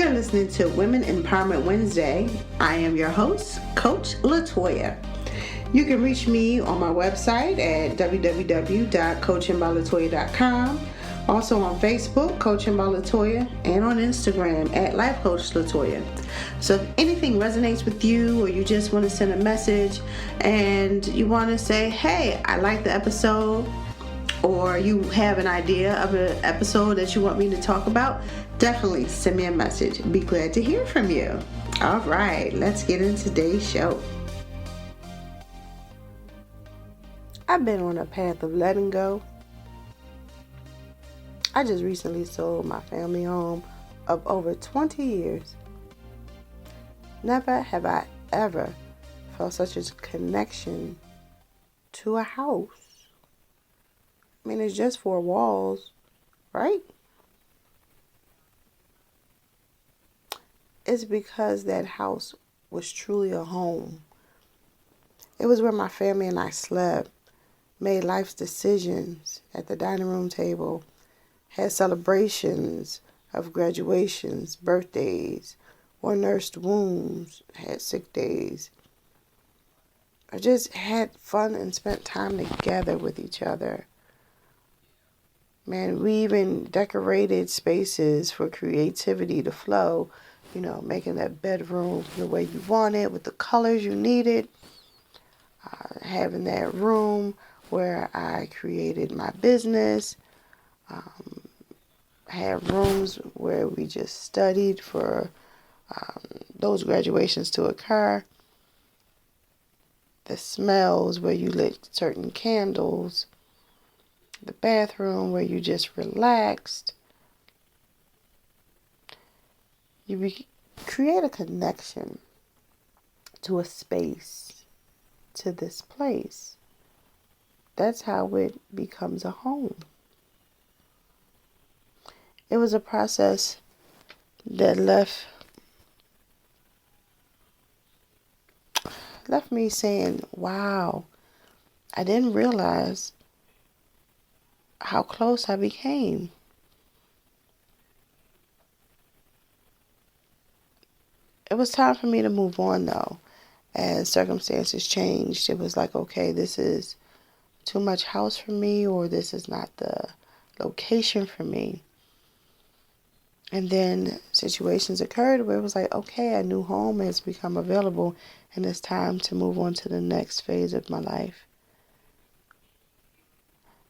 You're listening to Women Empowerment Wednesday. I am your host, Coach Latoya. You can reach me on my website at www.coachingbyLatoya.com. Also on Facebook, Coaching by Latoya, and on Instagram at Life Coach Latoya. So if anything resonates with you, or you just want to send a message and you want to say, hey, I like the episode, or you have an idea of an episode that you want me to talk about, definitely send me a message. Be glad to hear from you. All right, let's get into today's show. I've been on a path of letting go. I just recently sold my family home of over 20 years. Never have I ever felt such a connection to a house. I mean, it's just four walls, right? It's because that house was truly a home. It was where my family and I slept, made life's decisions at the dining room table, had celebrations of graduations, birthdays, or nursed wounds, had sick days, or just had fun and spent time together with each other. Man, we even decorated spaces for creativity to flow, making that bedroom the way you want it, with the colors you needed, having that room where I created my business, had rooms where we just studied for those graduations to occur. The smells where you lit certain candles. The bathroom where you just relaxed. You create a connection to a space, to this place. That's how it becomes a home. It was a process that left me saying, wow, I didn't realize how close I became. It was time for me to move on, though. As circumstances changed, it was like, okay, this is too much house for me, or this is not the location for me. And then situations occurred where it was like, okay, a new home has become available, and it's time to move on to the next phase of my life.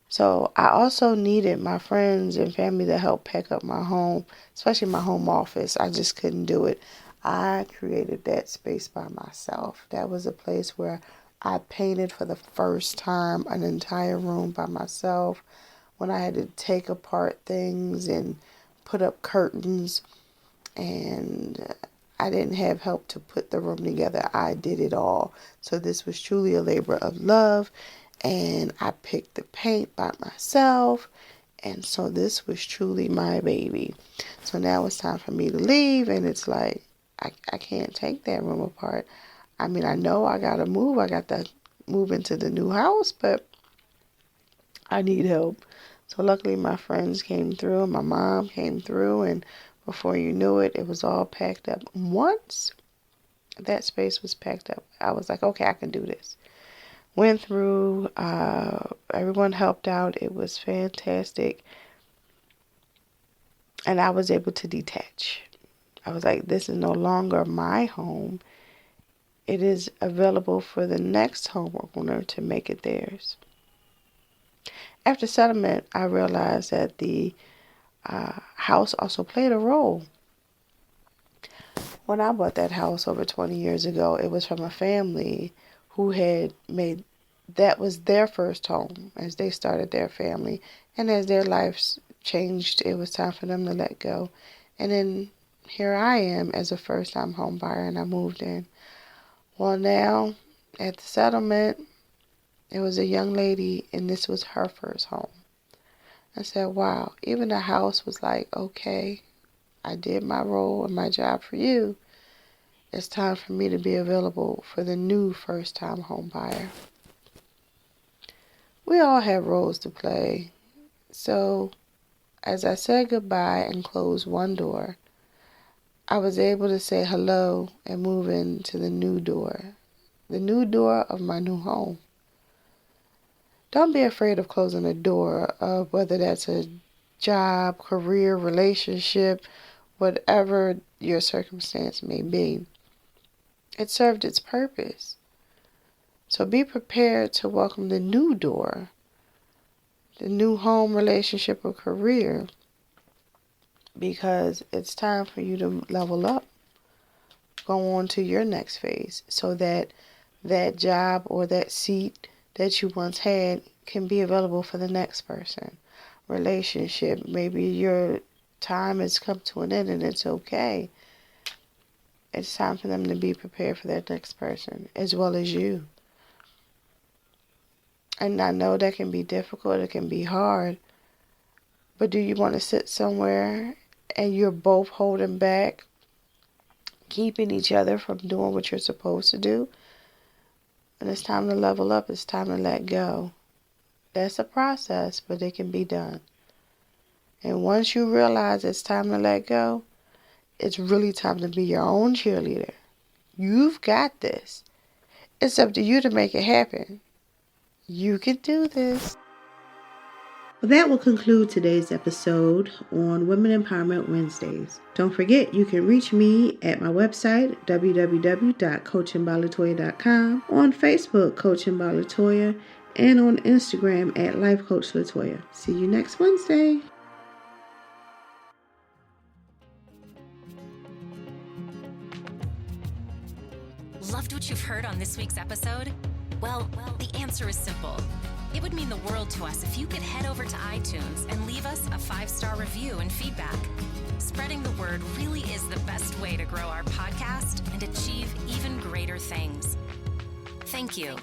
So I also needed my friends and family to help pack up my home, especially my home office. I just couldn't do it. I created that space by myself. That was a place where I painted for the first time an entire room by myself, when I had to take apart things and put up curtains, and I didn't have help to put the room together. I did it all. So this was truly a labor of love, and I picked the paint by myself, and so this was truly my baby. So now it's time for me to leave, and it's like, I can't take that room apart. I mean, I know I gotta move. I got to move into the new house, but I need help. So luckily my friends came through, my mom came through, and before you knew it, it was all packed up. Once that space was packed up, I was like, okay, I can do this. Went through, everyone helped out. It was fantastic. And I was able to detach. I was like, this is no longer my home. It is available for the next homeowner to make it theirs. After settlement, I realized that the house also played a role. When I bought that house over 20 years ago, it was from a family who had made, that was their first home as they started their family. And as their lives changed, it was time for them to let go. And then here I am as a first-time home buyer, and I moved in. Well, now at the settlement, it was a young lady, and this was her first home. I said, wow, even the house was like, okay, I did my role and my job for you. It's time for me to be available for the new first-time home buyer. We all have roles to play. So as I said goodbye and closed one door, I was able to say hello and move into the new door of my new home. Don't be afraid of closing the door of whether that's a job, career, relationship, whatever your circumstance may be. It served its purpose. So be prepared to welcome the new door, the new home, relationship, or career, because it's time for you to level up, go on to your next phase, so that that job or that seat that you once had can be available for the next person. Relationship, maybe your time has come to an end and it's okay. It's time for them to be prepared for that next person as well as you. And I know that can be difficult, it can be hard, but do you want to sit somewhere and you're both holding back, keeping each other from doing what you're supposed to do? And it's time to level up, it's time to let go. That's a process, but it can be done. And once you realize it's time to let go, it's really time to be your own cheerleader. You've got this. It's up to you to make it happen. You can do this. Well, that will conclude today's episode on Women Empowerment Wednesdays. Don't forget, you can reach me at my website, www.coachingbyLatoya.com, on Facebook, Coaching by Latoya, and on Instagram at Life Coach Latoya. See you next Wednesday. Loved what you've heard on this week's episode? Well, the answer is simple. It would mean the world to us if you could head over to iTunes and leave us a 5-star review and feedback. Spreading the word really is the best way to grow our podcast and achieve even greater things. Thank you.